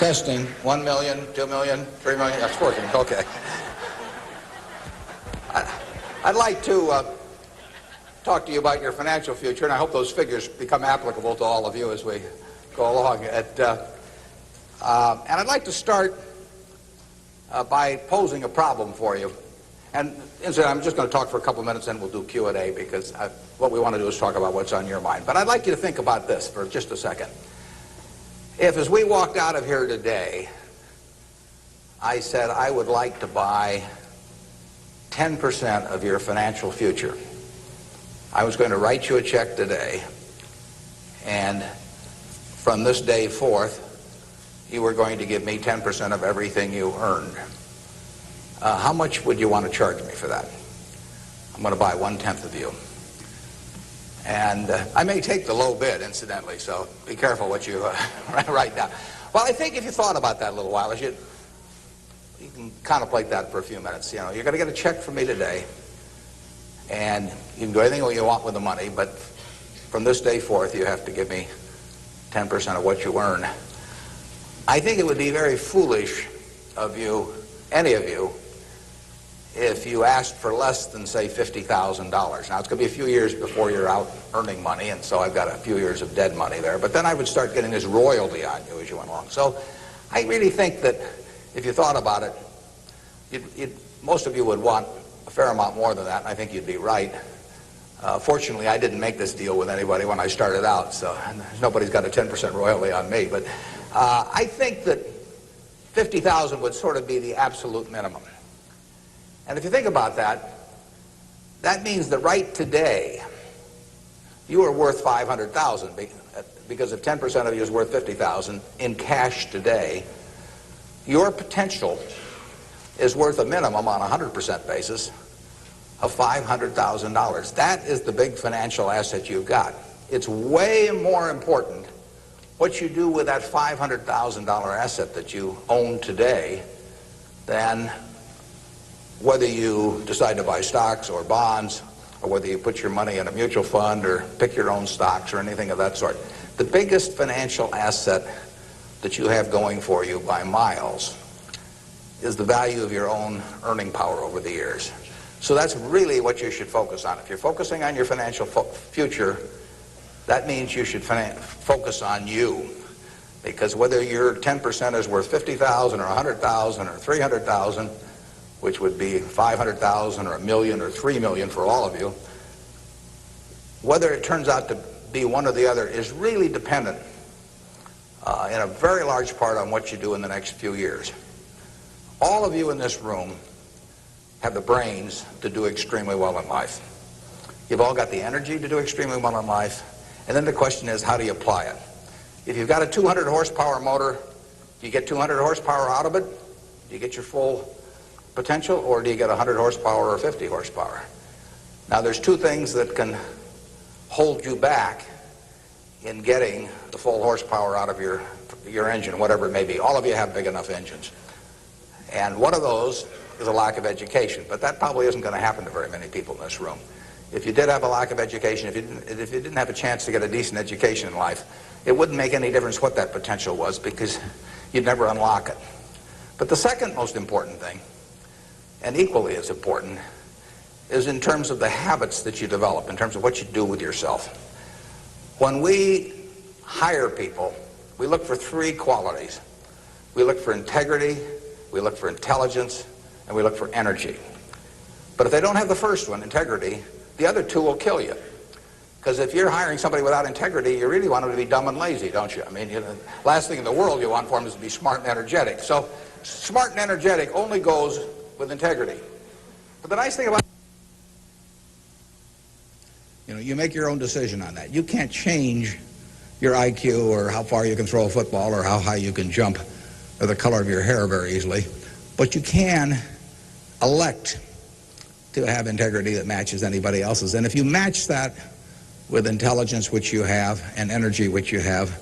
Testing. 1 million, 2 million, 3 million. That's working. Okay. I'd like to talk to you about your financial future, and I hope those figures become applicable to all of you as we go along. And I'd like to start by posing a problem for you. And incidentally, I'm just going to talk for a couple minutes, and we'll do Q&A, because what we want to do is talk about what's on your mind. But I'd like you to think about this for just a second. If, as we walked out of here today, I said I would like to buy 10% of your financial future, I was going to write you a check today, and from this day forth, you were going to give me 10% of everything you earned. How much would you want to charge me for that? I'm going to buy 1/10 of you. And I may take the low bid, incidentally, so be careful what you write down. Well, I think if you thought about that a little while, you can contemplate that for a few minutes. You know, you're going to get a check from me today, and you can do anything you want with the money, but from this day forth, you have to give me 10% of what you earn. I think it would be very foolish of you, any of you, if you asked for less than, say, $50,000. Now, it's going to be a few years before you're out earning money, and so I've got a few years of dead money there. But then I would start getting this royalty on you as you went along. So I really think that if you thought about it, most of you would want a fair amount more than that, and I think you'd be right. Fortunately, I didn't make this deal with anybody when I started out, so nobody's got a 10% royalty on me. But I think that $50,000 would sort of be the absolute minimum. And if you think about that, that means that right today, you are worth $500,000, because if 10% of you is worth $50,000 in cash today, your potential is worth a minimum on a 100% basis of $500,000. That is the big financial asset you've got. It's way more important what you do with that $500,000 asset that you own today than whether you decide to buy stocks or bonds, or whether you put your money in a mutual fund or pick your own stocks or anything of that sort. The biggest financial asset that you have going for you by miles is the value of your own earning power over the years. So that's really what you should focus on. If you're focusing on your financial future, that means you should focus on you. Because whether your 10% is worth $50,000 or $100,000 or $300,000, which would be $500,000 or $1 million or $3 million for all of you, whether it turns out to be one or the other is really dependent in a very large part on what you do in the next few years. All of you in this room have the brains to do extremely well in life. You've all got the energy to do extremely well in life, and then the question is, how do you apply it? If you've got a 200 horsepower motor, do you get 200 horsepower out of it? Do you get your full potential, or do you get 100 horsepower or 50 horsepower? Now, there's two things that can hold you back in getting the full horsepower out of your engine, whatever it may be. All of you have big enough engines. And one of those is a lack of education, but that probably isn't going to happen to very many people in this room. If you did have a lack of education, if you didn't have a chance to get a decent education in life, it wouldn't make any difference what that potential was, because you'd never unlock it. But the second most important thing, and equally as important, is in terms of the habits that you develop, in terms of what you do with yourself. When we hire people, we look for three qualities. We look for integrity, we look for intelligence, and we look for energy. But if they don't have the first one, integrity, the other two will kill you. Because if you're hiring somebody without integrity, you really want them to be dumb and lazy, don't you? I mean, last thing in the world you want for them is to be smart and energetic. So smart and energetic only goes with integrity. But the nice thing about, you make your own decision on that. You can't change your IQ or how far you can throw a football or how high you can jump or the color of your hair very easily. But you can elect to have integrity that matches anybody else's. And if you match that with intelligence, which you have, and energy, which you have,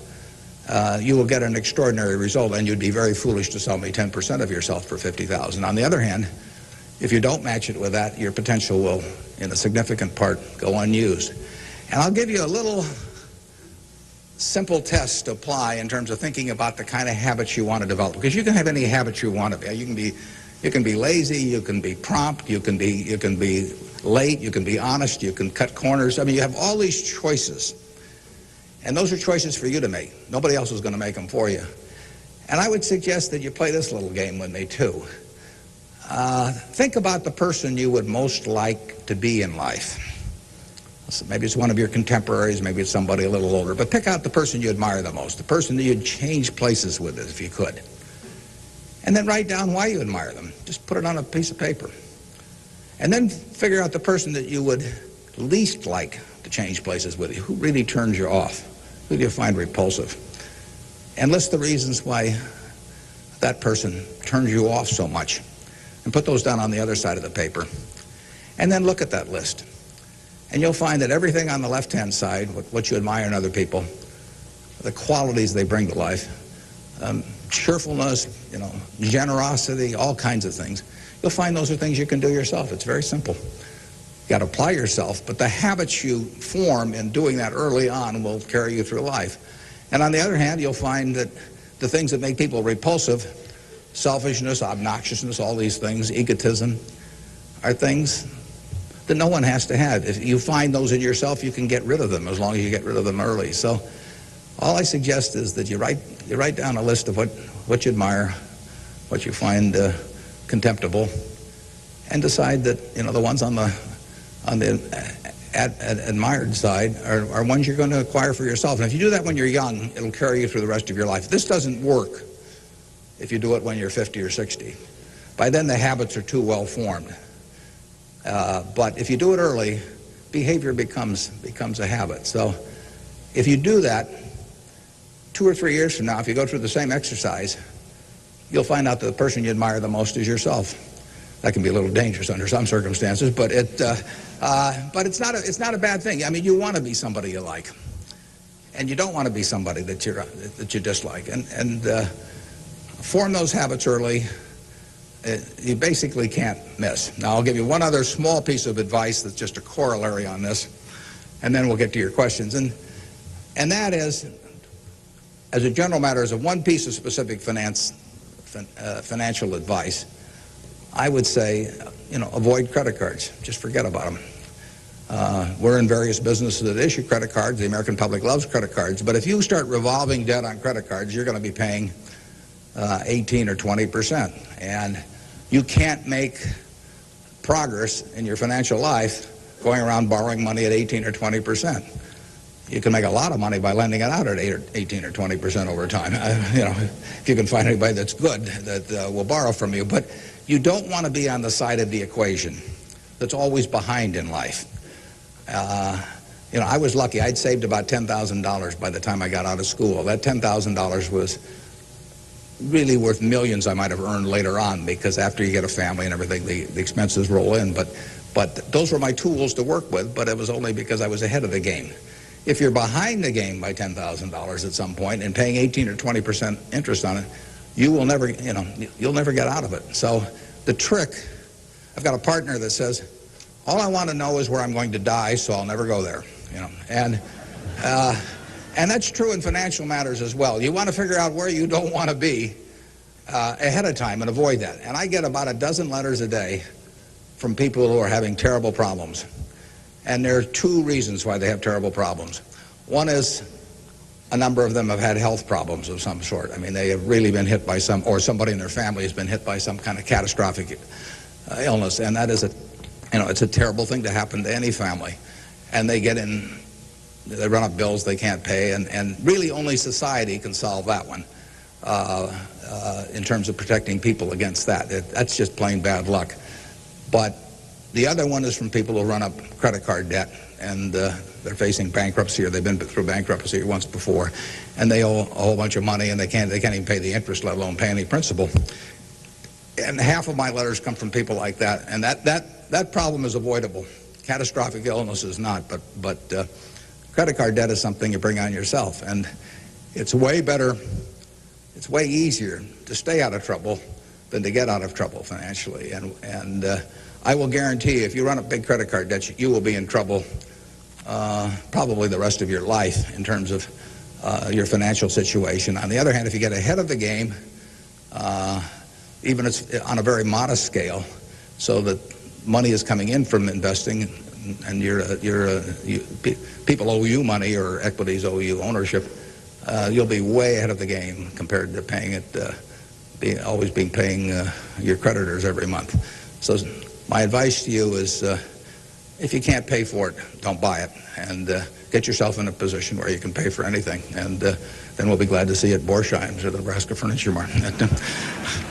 you will get an extraordinary result, and you'd be very foolish to sell me 10% of yourself for $50,000. On the other hand, if you don't match it with that, your potential will, in a significant part, go unused. And I'll give you a little simple tests to apply in terms of thinking about the kind of habits you want to develop. Because you can have any habits you want to be. You can be lazy, you can be prompt, you can be late, you can be honest, you can cut corners. I mean, you have all these choices. And those are choices for you to make. Nobody else is going to make them for you. And I would suggest that you play this little game with me, too. Think about the person you would most like to be in life. So maybe it's one of your contemporaries, maybe it's somebody a little older, but pick out the person you admire the most, the person that you'd change places with if you could. And then write down why you admire them. Just put it on a piece of paper. And then figure out the person that you would least like to change places with you. Who really turns you off? Who do you find repulsive? And list the reasons why that person turns you off so much. And put those down on the other side of the paper. And then look at that list. And you'll find that everything on the left-hand side, what you admire in other people, the qualities they bring to life, cheerfulness, generosity, all kinds of things, you'll find those are things you can do yourself. It's very simple. You got to apply yourself, but the habits you form in doing that early on will carry you through life. And on the other hand, you'll find that the things that make people repulsive, selfishness, obnoxiousness, all these things, egotism, are things that no one has to have. If you find those in yourself, you can get rid of them as long as you get rid of them early. So all I suggest is that you write down a list of what you admire, what you find contemptible, and decide that the ones on the admired side are ones you're going to acquire for yourself. And if you do that when you're young, it'll carry you through the rest of your life. This doesn't work if you do it when you're 50 or 60. By then the habits are too well formed. But if you do it early, behavior becomes a habit. So if you do that, 2 or 3 years from now, if you go through the same exercise, you'll find out that the person you admire the most is yourself. That can be a little dangerous under some circumstances, but it's not a bad thing. I mean, you want to be somebody you like, and you don't want to be somebody that you dislike. And form those habits early. You basically can't miss. Now, I'll give you one other small piece of advice that's just a corollary on this, and then we'll get to your questions. And that is, as a general matter, as a one piece of specific financial advice, I would say, avoid credit cards. Just forget about them. We're in various businesses that issue credit cards. The American public loves credit cards. But if you start revolving debt on credit cards, you're going to be paying 18 or 20%. And you can't make progress in your financial life going around borrowing money at 18 or 20%. You can make a lot of money by lending it out at 18 or 20% over time. If you can find anybody that's good that will borrow from you. But you don't want to be on the side of the equation that's always behind in life. I was lucky. I'd saved about $10,000 by the time I got out of school. That $10,000 was really worth millions I might have earned later on, because after you get a family and everything, the expenses roll in. But those were my tools to work with, but it was only because I was ahead of the game. If you're behind the game by $10,000 at some point and paying 18 or 20% interest on it, you will never, you'll never get out of it. So the trick, I've got a partner that says, all I want to know is where I'm going to die, so I'll never go there. And that's true in financial matters as well. You want to figure out where you don't want to be ahead of time and avoid that. And I get about a dozen letters a day from people who are having terrible problems. And there are two reasons why they have terrible problems. One is a number of them have had health problems of some sort. I mean, they have really been hit by or somebody in their family has been hit by some kind of catastrophic illness. And that is it's a terrible thing to happen to any family. And they run up bills they can't pay, and really only society can solve that one in terms of protecting people against that. That's just plain bad luck. But the other one is from people who run up credit card debt, and they're facing bankruptcy, or they've been through bankruptcy once before, and they owe a whole bunch of money, and they can't even pay the interest, let alone pay any principal. And half of my letters come from people like that, and that problem is avoidable. Catastrophic illness is not, but credit card debt is something you bring on yourself, and it's way better, it's way easier to stay out of trouble than to get out of trouble financially. And I will guarantee you, if you run up big credit card debts, you will be in trouble probably the rest of your life in terms of your financial situation. On the other hand, if you get ahead of the game, even it's on a very modest scale, so that money is coming in from investing, and people owe you money or equities owe you ownership, you'll be way ahead of the game compared to paying it, paying your creditors every month. So my advice to you is, if you can't pay for it, don't buy it, and get yourself in a position where you can pay for anything, and then we'll be glad to see you at Borsheim's or the Nebraska Furniture Mart.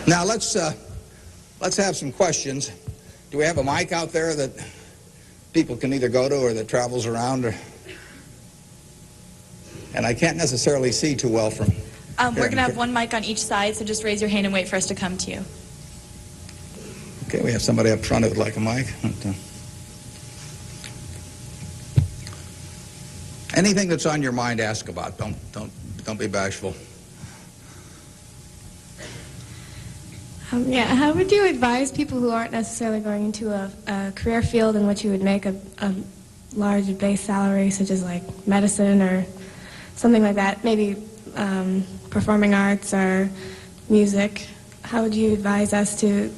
Now let's have some questions. Do we have a mic out there that people can either go to or that travels around? And I can't necessarily see too well from we're going to have one mic on each side, so just raise your hand and wait for us to come to you. Okay, we have somebody up front who would like a mic. Anything that's on your mind, ask about. Don't be bashful. Yeah, how would you advise people who aren't necessarily going into a career field in which you would make a large base salary, such as like medicine or something like that, maybe performing arts or music? How would you advise us to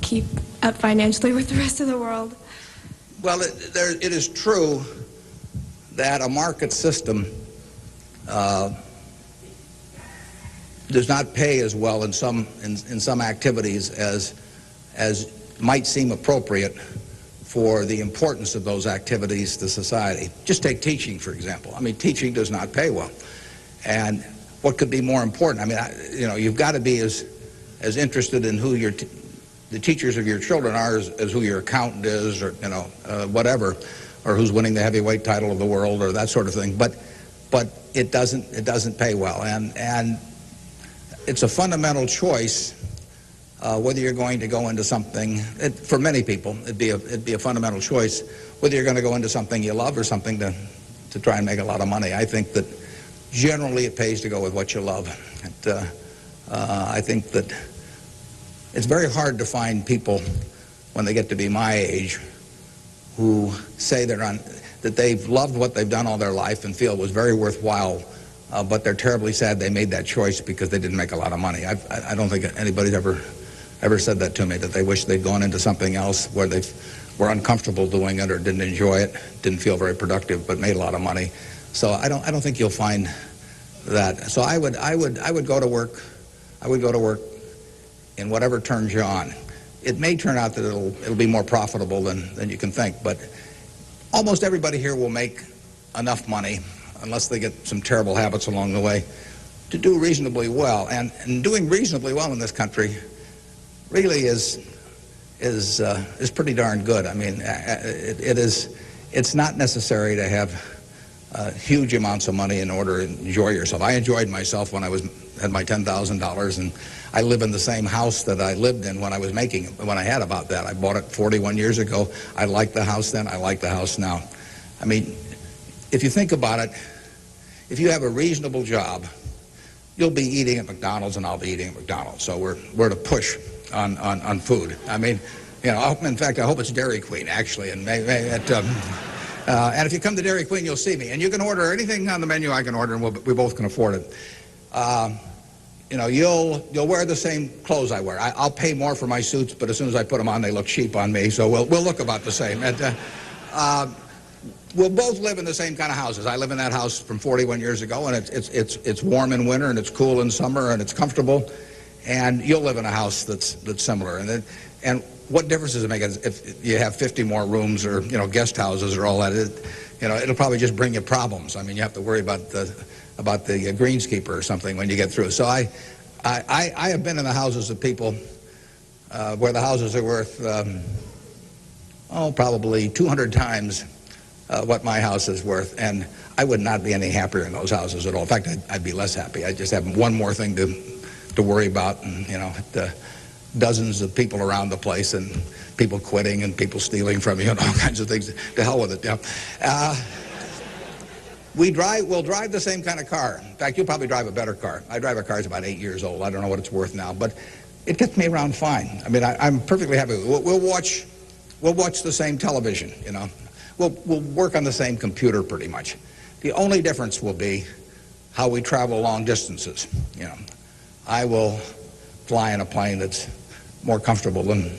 keep up financially with the rest of the world? Well, it is true that a market system does not pay as well in some activities as might seem appropriate for the importance of those activities to society. Just take teaching, for example. I mean, teaching does not pay well. And what could be more important? I mean, you've got to be as interested in who the teachers of your children are as who your accountant is, or whatever, or who's winning the heavyweight title of the world, or that sort of thing. But it doesn't pay well, and it's a fundamental choice whether you're going to go into something. For many people, it'd be a fundamental choice whether you're going to go into something you love or something to try and make a lot of money. I think that generally it pays to go with what you love. I think that it's very hard to find people when they get to be my age who say that they've loved what they've done all their life and feel it was very worthwhile, but they're terribly sad they made that choice because they didn't make a lot of money. I don't think anybody's ever said that to me, that they wish they'd gone into something else where they were uncomfortable doing it or didn't enjoy it, didn't feel very productive, but made a lot of money. So I don't think you'll find that. So I would go to work. I would go to work in whatever turns you on. It may turn out that it'll be more profitable than you can think, but almost everybody here will make enough money, unless they get some terrible habits along the way, to do reasonably well. And doing reasonably well in this country really is pretty darn good. I mean, it's not necessary to have huge amounts of money in order to enjoy yourself. I enjoyed myself when I had my $10,000, and I live in the same house that I lived in when I was making it, when I had about that. I bought it 41 years ago. I liked the house then. I like the house now. I mean, if you think about it, if you have a reasonable job, you'll be eating at McDonald's and I'll be eating at McDonald's. So we're to push on food. I mean, in fact, I hope it's Dairy Queen, actually. And and if you come to Dairy Queen, you'll see me. And you can order anything on the menu I can order, and we both can afford it. You'll wear the same clothes I wear. I'll pay more for my suits, but as soon as I put them on, they look cheap on me. So we'll look about the same. And we'll both live in the same kind of houses. I live in that house from 41 years ago, and it's warm in winter, and it's cool in summer, and it's comfortable. And you'll live in a house that's similar. And what difference does it make if you have 50 more rooms or guest houses or all that? It'll probably just bring you problems. I mean, you have to worry about the greenskeeper or something when you get through. So I have been in the houses of people where the houses are worth probably 200 times what my house is worth, and I would not be any happier in those houses at all. In fact, I'd be less happy. I just have one more thing to worry about, and dozens of people around the place, and people quitting, and people stealing from you, and all kinds of things. To hell with it. We'll drive the same kind of car. In fact, you'll probably drive a better car. I drive a car that's about 8 years old. I don't know what it's worth now, but it gets me around fine. I mean, I'm perfectly happy. We'll watch the same television. We'll work on the same computer pretty much. The only difference will be how we travel long distances. You know, I will fly in a plane that's more comfortable than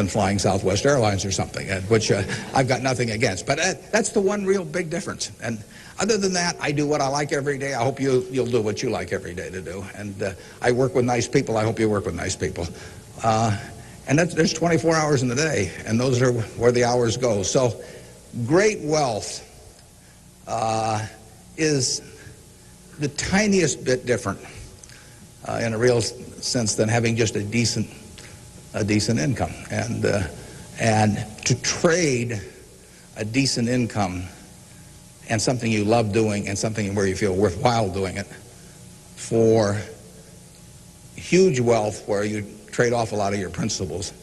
flying Southwest Airlines or something, which I've got nothing against. But that's the one real big difference. And other than that, I do what I like every day. I hope you'll do what you like every day to do. And I work with nice people. I hope you work with nice people. And there's 24 hours in the day, and those are where the hours go. So great wealth is the tiniest bit different in a real sense than having just a decent income. And to trade a decent income and something you love doing and something where you feel worthwhile doing it for huge wealth where you trade off a lot of your principles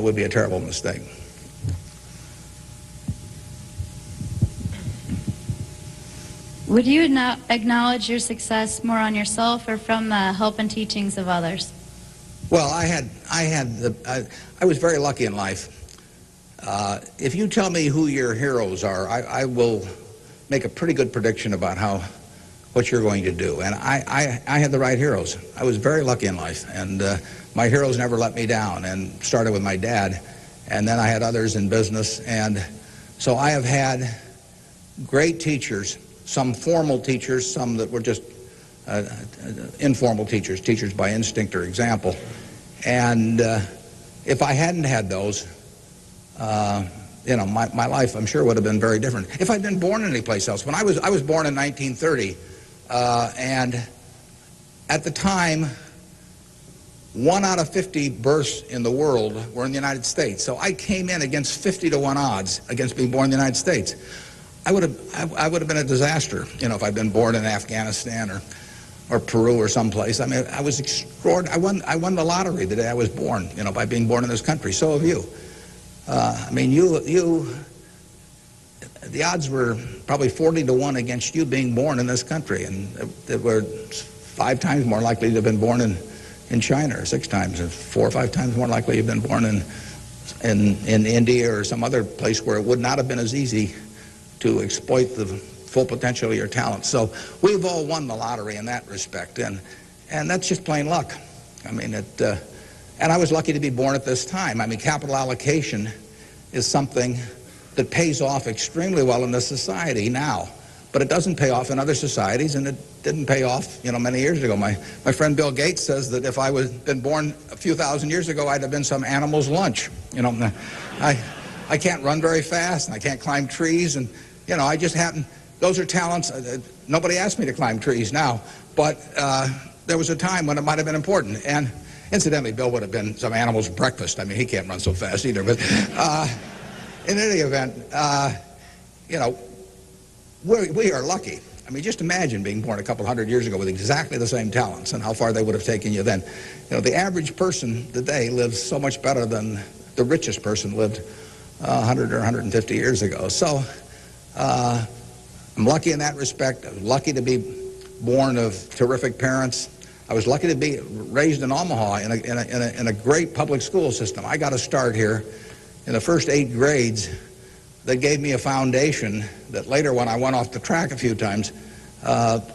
would be a terrible mistake. Would you acknowledge your success more on yourself or from the help and teachings of others? Well, I was very lucky in life. If you tell me who your heroes are, I will make a pretty good prediction about what you're going to do. And I had the right heroes. I was very lucky in life, and my heroes never let me down. And started with my dad, and then I had others in business, and so I have had great teachers. Some formal teachers, some that were just informal teachers by instinct or example. And if I hadn't had those, my life, I'm sure, would have been very different. If I'd been born anyplace else. When I was born in 1930, and at the time, 1 out of 50 births in the world were in the United States. So I came in against 50 to 1 odds against being born in the United States. I would have been a disaster, if I'd been born in Afghanistan or Peru or someplace. I mean, I was extraordinary. I won the lottery the day I was born, by being born in this country. So have you. I mean, the odds were probably 40 to 1 against you being born in this country, and they were 5 times more likely to have been born in China, or 6 times, or 4 or 5 times more likely to have been born in India or some other place where it would not have been as easy to exploit the full potential of your talent. So we've all won the lottery in that respect, and that's just plain luck. I mean, and I was lucky to be born at this time. I mean, capital allocation is something that pays off extremely well in this society now, but it doesn't pay off in other societies, and it didn't pay off, many years ago. My friend Bill Gates says that if I was been born a few thousand years ago, I'd have been some animal's lunch. I can't run very fast, and I can't climb trees, and I just happen. Those are talents. Nobody asked me to climb trees now, but there was a time when it might have been important. And incidentally, Bill would have been some animal's breakfast. I mean, he can't run so fast either. But in any event, we are lucky. I mean, just imagine being born a couple hundred years ago with exactly the same talents and how far they would have taken you then. The average person today lives so much better than the richest person lived 100 or 150 years ago. So I'm lucky in that respect. I was lucky to be born of terrific parents. I was lucky to be raised in Omaha in a great public school system. I got a start here in the first 8 grades that gave me a foundation that later, when I went off the track a few times,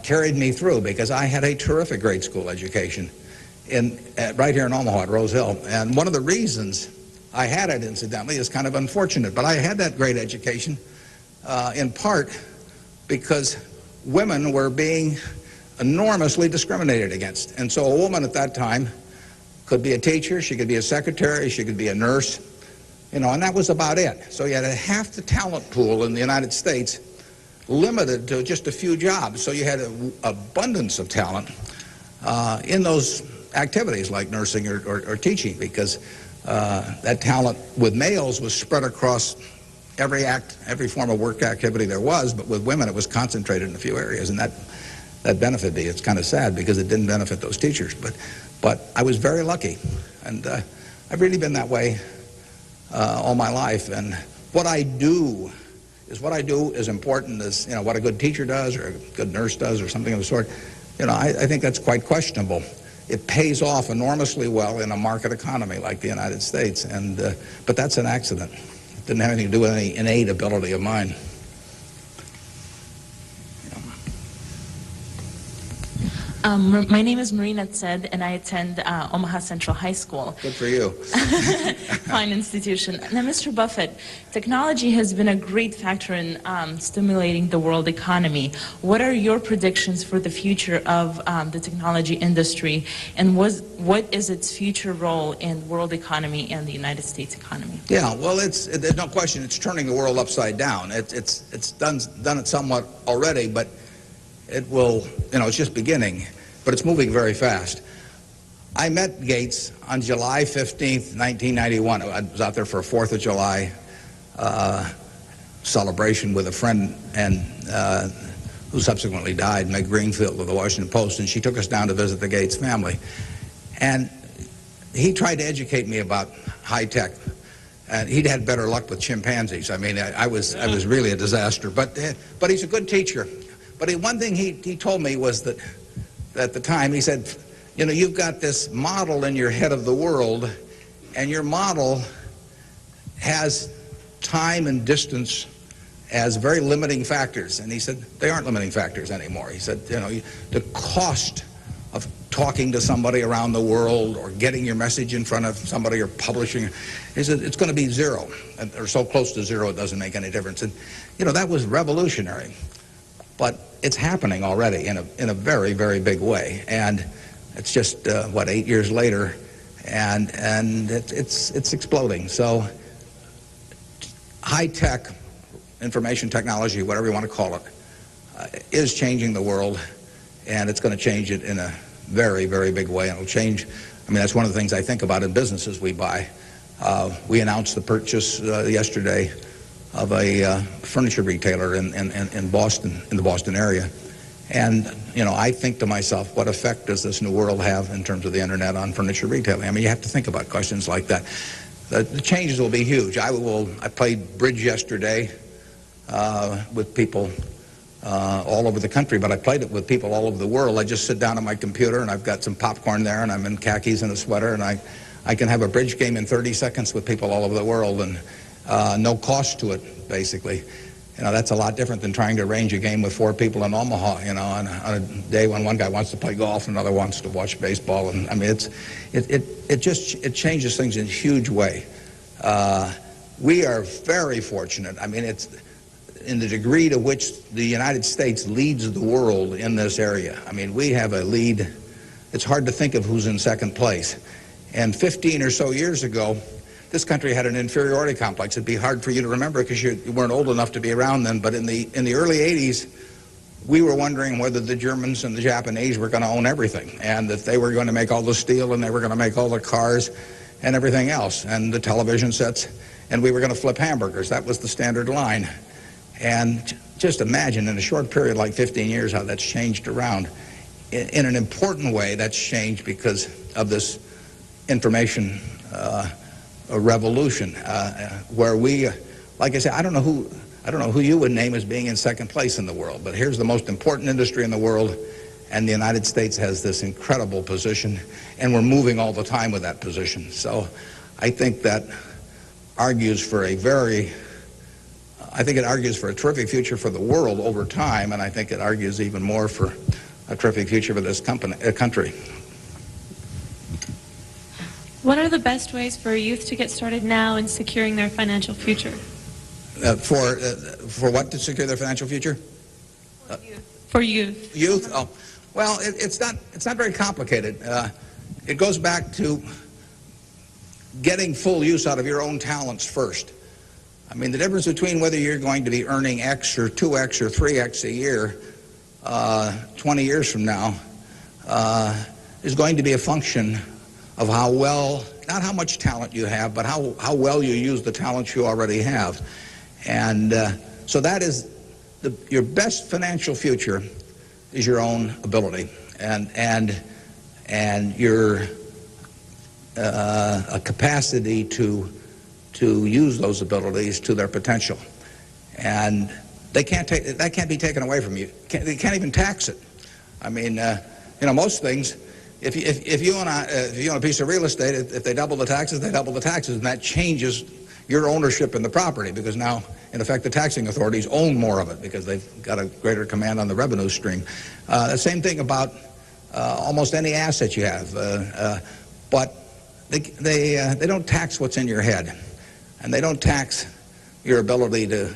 carried me through, because I had a terrific grade school education right here in Omaha at Rose Hill. And one of the reasons I had it, incidentally, is kind of unfortunate, but I had that great education in part because women were being enormously discriminated against. And so a woman at that time could be a teacher, she could be a secretary, she could be a nurse, and that was about it. So you had half the talent pool in the United States limited to just a few jobs. So you had an abundance of talent in those activities like nursing or teaching, because that talent with males was spread across every form of work activity there was, but with women it was concentrated in a few areas, and that benefited me. It's kind of sad because it didn't benefit those teachers, but I was very lucky, and I've really been that way all my life. And what I do is important as what a good teacher does or a good nurse does or something of the sort. I think that's quite questionable. It pays off enormously well in a market economy like the United States, but that's an accident. It didn't have anything to do with any innate ability of mine. My name is Marina Tsed, and I attend Omaha Central High School. Good for you. Fine institution. Now, Mr. Buffett, technology has been a great factor in stimulating the world economy. What are your predictions for the future of the technology industry, and what is its future role in world economy and the United States economy? Yeah, well, there's no question it's turning the world upside down. It's done it somewhat already, but it will, it's just beginning, but it's moving very fast. I met Gates on July 15th, 1991. I was out there for a 4th of July celebration with a friend and who subsequently died, Meg Greenfield of the Washington Post, and she took us down to visit the Gates family. And he tried to educate me about high tech. And he'd had better luck with chimpanzees. I mean, I was really a disaster. But he's a good teacher. But one thing he told me was that at the time, he said, you've got this model in your head of the world, and your model has time and distance as very limiting factors. And he said, they aren't limiting factors anymore. He said, the cost of talking to somebody around the world or getting your message in front of somebody or publishing, he said, it's going to be zero, or so close to zero it doesn't make any difference. And, that was revolutionary. But it's happening already in a very, very big way. And it's just, 8 years later, and it's exploding. So high-tech information technology, whatever you want to call it, is changing the world, and it's going to change it in a very, very big way. And it'll change, that's one of the things I think about in businesses we buy. We announced the purchase yesterday of a furniture retailer in Boston, in the Boston area. And, I think to myself, what effect does this new world have in terms of the internet on furniture retailing? You have to think about questions like that. The changes will be huge. I played bridge yesterday with people all over the country, but I played it with people all over the world. I just sit down on my computer, and I've got some popcorn there, and I'm in khakis and a sweater, and I can have a bridge game in 30 seconds with people all over the world, and no cost to it, basically. That's a lot different than trying to arrange a game with 4 people in Omaha, on a day when one guy wants to play golf and another wants to watch baseball. And it changes things in a huge way. We are very fortunate. It's in the degree to which the United States leads the world in this area. We have a lead. It's hard to think of who's in second place. And 15 or so years ago, this country had an inferiority complex. It'd be hard for you to remember because you weren't old enough to be around then. But in the early 80s, we were wondering whether the Germans and the Japanese were going to own everything, and that they were going to make all the steel and they were going to make all the cars and everything else, and the television sets, and we were going to flip hamburgers. That was the standard line. And just imagine in a short period like 15 years how that's changed around. In an important way, that's changed because of this information a revolution where we, like I say, I don't know who you would name as being in second place in the world, but here's the most important industry in the world, and the United States has this incredible position, and we're moving all the time with that position. So I think that argues for it argues for a terrific future for the world over time, and I think it argues even more for a terrific future for this country. What are the best ways for youth to get started now in securing their financial future? For what to secure their financial future? For youth. Youth? Oh, well, it's not very complicated. It goes back to getting full use out of your own talents first. The difference between whether you're going to be earning X or 2X or 3X a year 20 years from now is going to be a function of how well, not how much talent you have, but how well you use the talents you already have. And so that is your best financial future is your own ability and your a capacity to use those abilities to their potential. And that can't be taken away from you. They can't even tax it. Most things, if you own a piece of real estate, if they double the taxes, they double the taxes, and that changes your ownership in the property, because now, in effect, the taxing authorities own more of it because they've got a greater command on the revenue stream. The same thing about almost any asset you have. But they don't tax what's in your head, and they don't tax your ability to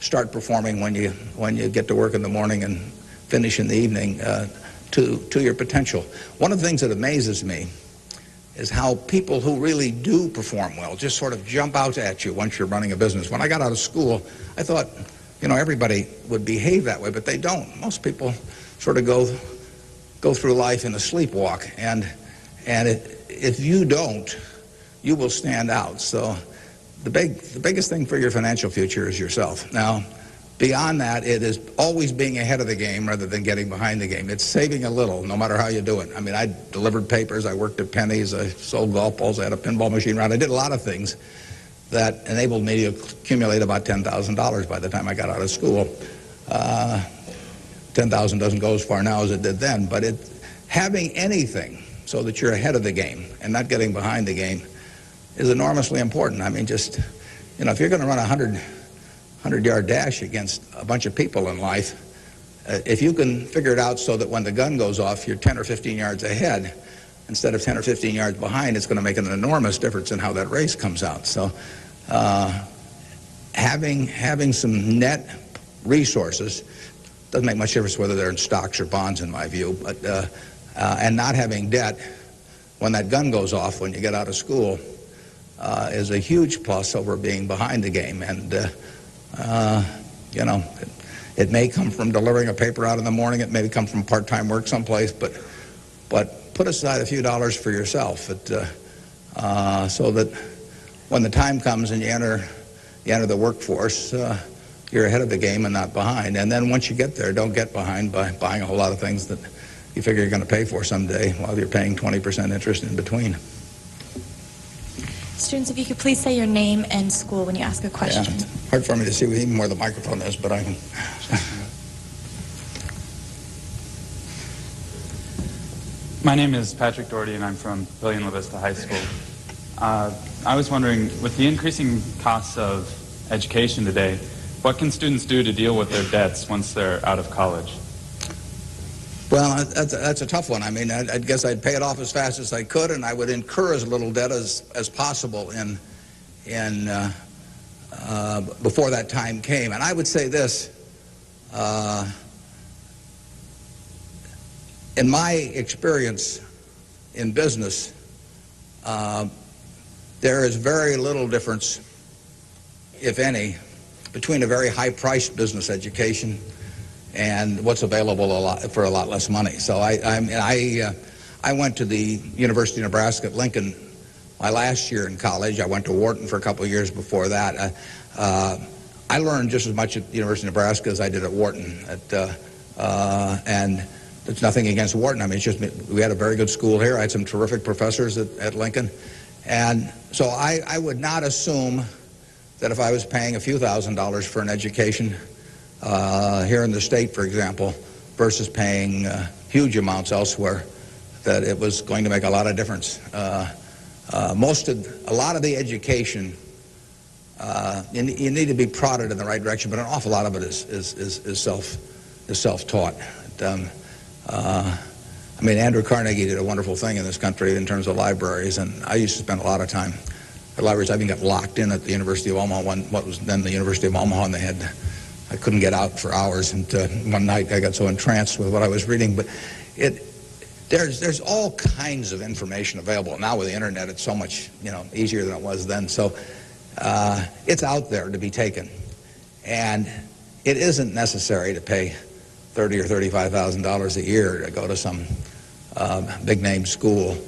start performing when you get to work in the morning and finish in the evening to your potential. One of the things that amazes me is how people who really do perform well just sort of jump out at you once you're running a business. When I got out of school, I thought, everybody would behave that way, but they don't. Most people sort of go through life in a sleepwalk, and if you don't, you will stand out. So the biggest thing for your financial future is yourself. Now, beyond that, it is always being ahead of the game rather than getting behind the game. It's saving a little, no matter how you do it. I mean, I delivered papers, I worked at Penny's, I sold golf balls, I had a pinball machine around. I did a lot of things that enabled me to accumulate about $10,000 by the time I got out of school. 10,000 doesn't go as far now as it did then, but having anything so that you're ahead of the game and not getting behind the game is enormously important. I mean, just, if you're going to run a 100-yard dash against a bunch of people in life, if you can figure it out so that when the gun goes off, you're 10 or 15 yards ahead instead of 10 or 15 yards behind, it's going to make an enormous difference in how that race comes out. So having some net resources doesn't make much difference whether they're in stocks or bonds, in my view, but and not having debt when that gun goes off when you get out of school is a huge plus over being behind the game. And it may come from delivering a paper out in the morning, it may come from part-time work someplace, but put aside a few dollars for yourself so that when the time comes and you enter the workforce, you're ahead of the game and not behind. And then once you get there, don't get behind by buying a whole lot of things that you figure you're going to pay for someday while you're paying 20% interest in between. Students, if you could please say your name and school when you ask a question. Yeah, it's hard for me to see even where the microphone is, but I can. My name is Patrick Doherty, and I'm from Pillion La Vista High School. I was wondering, with the increasing costs of education today, what can students do to deal with their debts once they're out of college? Well, that's a tough one. I mean, I guess I'd pay it off as fast as I could, and I would incur as little debt as possible before that time came. And I would say this, in my experience in business, there is very little difference, if any, between a very high-priced business education and what's available for a lot less money. So I went to the University of Nebraska at Lincoln my last year in college. I went to Wharton for a couple of years before that. I learned just as much at the University of Nebraska as I did at Wharton. And it's nothing against Wharton. I mean, it's just we had a very good school here. I had some terrific professors at Lincoln. And so I would not assume that if I was paying a few $1,000s for an education here in the state, for example, versus paying huge amounts elsewhere, that it was going to make a lot of difference. A lot of the education, you need to be prodded in the right direction, but an awful lot of it is self-taught. I mean, Andrew Carnegie did a wonderful thing in this country in terms of libraries, and I used to spend a lot of time at libraries. I even got locked in at the University of Omaha, what was then the University of Omaha, and I couldn't get out for hours. And one night I got so entranced with what I was reading. But there's all kinds of information available now with the internet. It's so much easier than it was then. So it's out there to be taken, and it isn't necessary to pay $30,000 or $35,000 a year to go to some big name school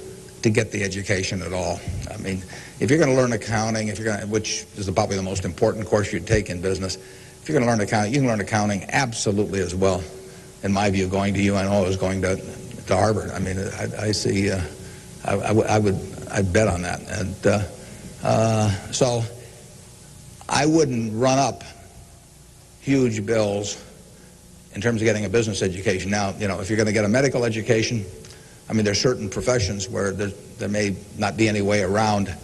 to get the education at all. I mean, if you're going to learn accounting, which is probably the most important course you'd take in business, if you're going to learn accounting, you can learn accounting absolutely as well, in my view, going to UNO as going to Harvard. I mean, I see. I'd bet on that, and so I wouldn't run up huge bills in terms of getting a business education. Now, if you're going to get a medical education, I mean, there's certain professions where there may not be any way around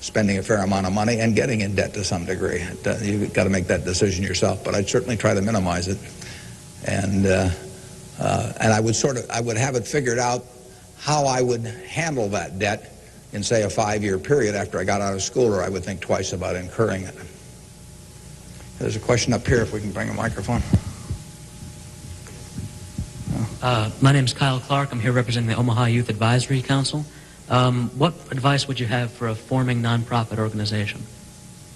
spending a fair amount of money and getting in debt to some degree. You've got to make that decision yourself, but I'd certainly try to minimize it. And And I would have it figured out how I would handle that debt in, say, a 5-year period after I got out of school, or I would think twice about incurring it. There's a question up here, if we can bring a microphone. My name is Kyle Clark. I'm here representing the Omaha Youth Advisory Council. What advice would you have for a forming nonprofit organization?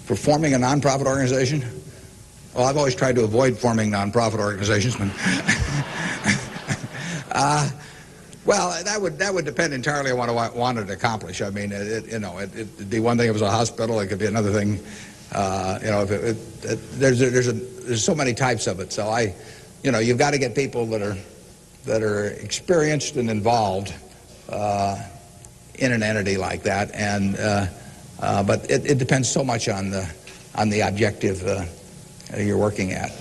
For forming a nonprofit organization? Well, I've always tried to avoid forming nonprofit organizations. But well, that would depend entirely on what I wanted to accomplish. I mean, it'd be one thing if it was a hospital. It could be another thing. There's so many types of it. So you've got to get people that are experienced and involved in an entity like that. And but it depends so much on the objective you're working at.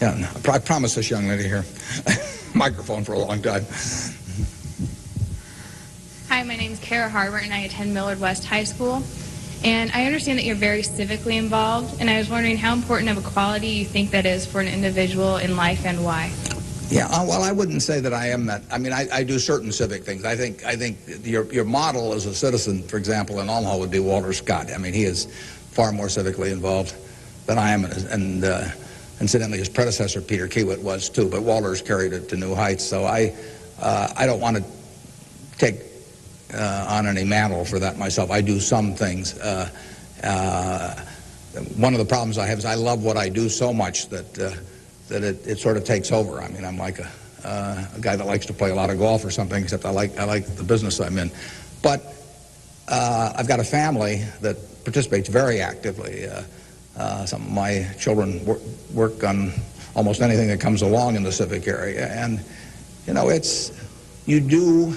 Yeah, I promised this young lady here microphone for a long time. Hi, my name's Kara Harbert, and I attend Millard West High School. And I understand that you're very civically involved, and I was wondering how important of a quality you think that is for an individual in life and why. Yeah, well, I wouldn't say that I am that. I mean, I do certain civic things. I think your model as a citizen, for example, in Omaha would be Walter Scott. I mean, he is far more civically involved than I am, and incidentally, his predecessor, Peter Kiewit, was too, but Walter's carried it to new heights. So I don't want to take on any mantle for that myself. I do some things. One of the problems I have is I love what I do so much that it sort of takes over. I mean, I'm like a guy that likes to play a lot of golf or something, except I like the business I'm in. But I've got a family that participates very actively. Some of my children work on almost anything that comes along in the civic area. And, you do,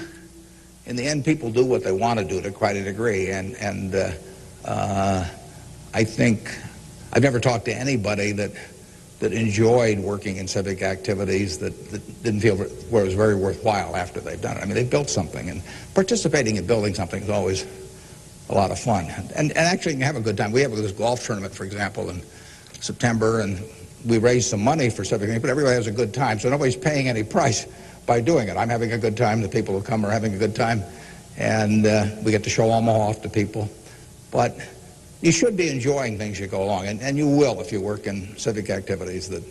in the end, people do what they want to do to quite a degree. And I think I've never talked to anybody that enjoyed working in civic activities that didn't feel where it was very worthwhile after they've done it. I mean, they've built something, and participating in building something is always a lot of fun. And actually, you can have a good time. We have this golf tournament, for example, in September, and we raise some money for civic things, but everybody has a good time, so nobody's paying any price by doing it. I'm having a good time. The people who come are having a good time, and we get to show Omaha off to people. But you should be enjoying things you go along, and you will if you work in civic activities that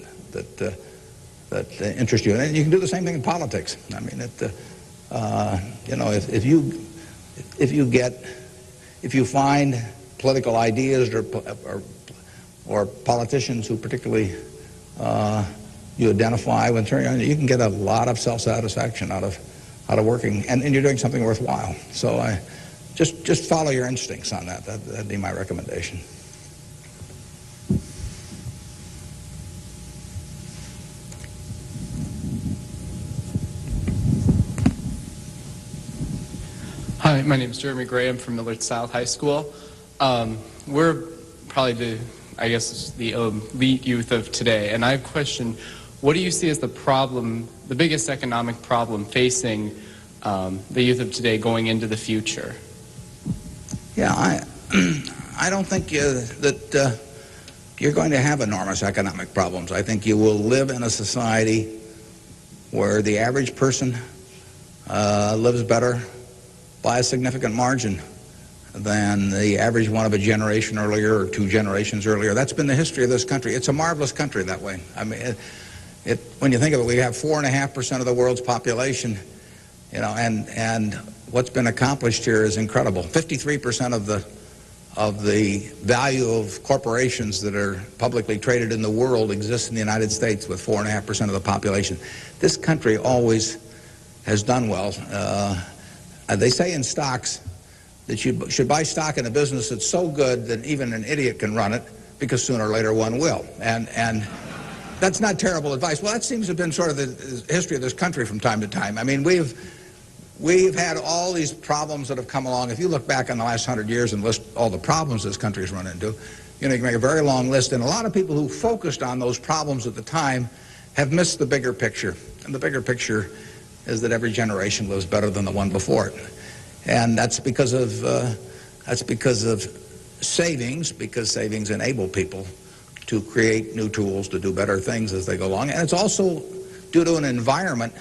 interest you. And you can do the same thing in politics. I mean, if you find political ideas or politicians who particularly you identify with, you can get a lot of self-satisfaction out of working, and you're doing something worthwhile. So just follow your instincts on that. That'd be my recommendation. Hi, my name is Jeremy Graham from Millard South High School. We're probably the elite youth of today, and I have a question. What do you see as the biggest economic problem facing the youth of today going into the future? Yeah, I don't think that you're going to have enormous economic problems. I think you will live in a society where the average person lives better by a significant margin than the average one of a generation earlier or 2 generations earlier. That's been the history of this country. It's a marvelous country that way. I mean, when you think of it, we have 4.5% of the world's population, and what's been accomplished here is incredible. 53% of the value of corporations that are publicly traded in the world exists in the United States with 4.5% of the population. This country always has done well. They say in stocks that you should buy stock in a business that's so good that even an idiot can run it, because sooner or later one will. And that's not terrible advice. Well, that seems to have been sort of the history of this country from time to time. I mean, we've had all these problems that have come along. If you look back on the last 100 years and list all the problems this country's run into, you can make a very long list. And a lot of people who focused on those problems at the time have missed the bigger picture. And the bigger picture is that every generation lives better than the one before it. And that's because of savings, because savings enable people to create new tools to do better things as they go along. And it's also due to an environment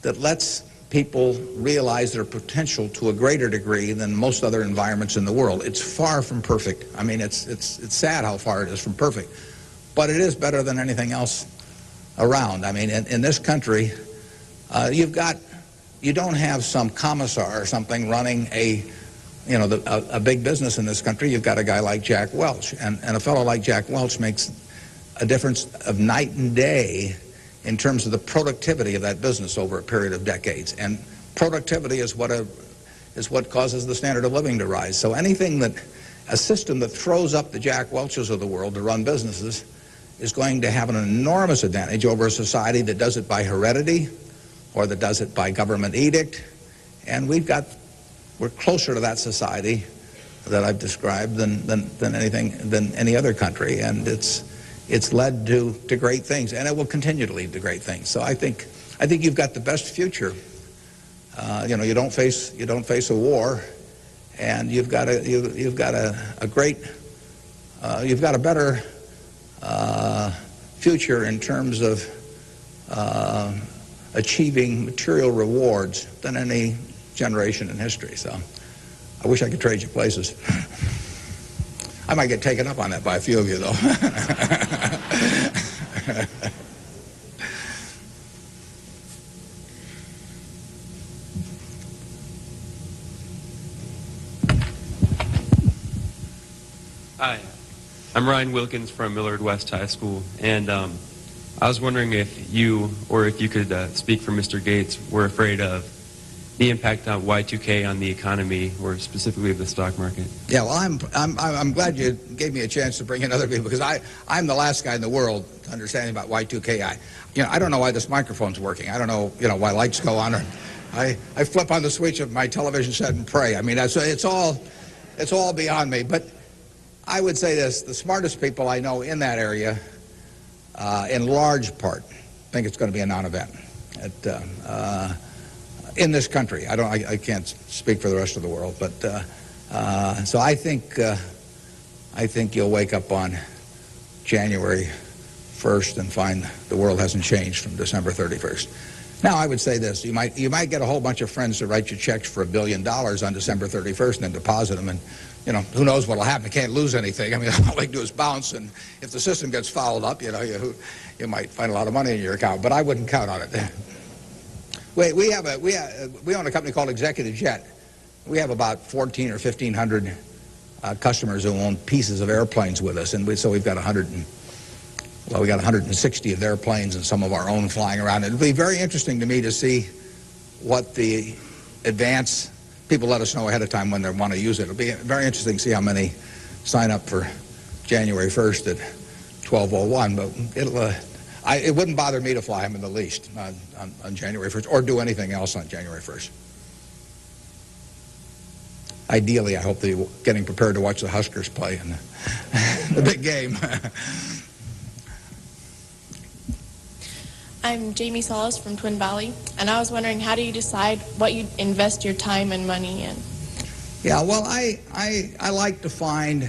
that lets people realize their potential to a greater degree than most other environments in the world. It's far from perfect. I mean, it's sad how far it is from perfect, but it is better than anything else around. I mean, in this country, you don't have some commissar or something running a big business in this country. You've got a guy like Jack Welch, and a fellow like Jack Welch makes a difference of night and day in terms of the productivity of that business over a period of decades. And productivity is what causes the standard of living to rise. So a system that throws up the Jack Welches of the world to run businesses is going to have an enormous advantage over a society that does it by heredity or that does it by government edict. And we're closer to that society that I've described than any other country, and it's led to great things, and it will continue to lead to great things. So I think you've got the best future. You don't face a war, and you've got a better future in terms of achieving material rewards than any generation in history. So I wish I could trade you places. I might get taken up on that by a few of you, though. Hi, I'm Ryan Wilkins from Millard West High School, and I was wondering if you could speak for Mr. Gates, were afraid of the impact on Y2K on the economy, or specifically the stock market. Yeah, well, I'm glad you gave me a chance to bring in other people, because I'm the last guy in the world to understand about Y2K. I don't know why this microphone's working. I don't know, why lights go on. Or I flip on the switch of my television set and pray. I mean, it's all beyond me. But I would say this: the smartest people I know in that area, in large part, think it's going to be a non-event. In this country, I can't speak for the rest of the world, but so I think you'll wake up on January 1st and find the world hasn't changed from December 31st. Now, I would say this: you might get a whole bunch of friends to write you checks for $1 billion on December 31st and then deposit them, and who knows what'll happen? You can't lose anything. I mean, all they do is bounce, and if the system gets fouled up, you might find a lot of money in your account. But I wouldn't count on it. We own a company called Executive Jet. We have about 1,400 or 1,500 customers who own pieces of airplanes with us, and so we've got 160 of their planes and some of our own flying around. It'll be very interesting to me to see what the advance people let us know ahead of time when they want to use it. It'll be very interesting to see how many sign up for January 1st at 12:01. But it wouldn't bother me to fly them in the least on January 1st or do anything else on January 1st. Ideally, I hope they're getting prepared to watch the Huskers play in the big game. I'm Jamie Solis from Twin Valley, and I was wondering, how do you decide what you invest your time and money in? Yeah, well, I like to find